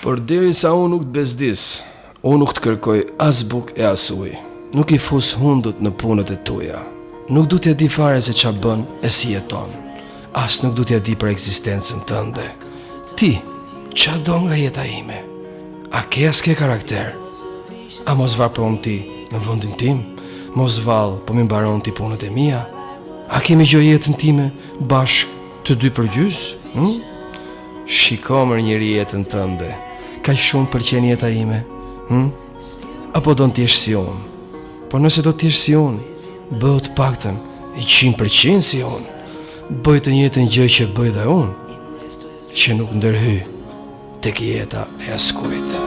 Por derisa unë nuk të bezdis, unë nuk të kërkoj as buk e as ujë. Nuk I fus hundut në punët e tuja. Nuk du t'ja di fare se qa bën e si jeton. As nuk du t'ja di për ekzistencën tënde. Ti, qa do nga jeta ime? A ke as ke karakter? A mos var për unë ti në vëndin tim? Mos val po mi mbaron ti punët e mia? A kemi gjo jetën time bashk të dy përgjys? Shiko mër njëri jetën tënde. Ka shumë pëlqen jeta ime? Apo do në t'jesh si unë? Po nëse do t'jesh si unë, bëhet paktën 100% si unë. Bëj të njëjtën gjë që bëj dhe unë, që nuk ndërhy tek jeta e askujt.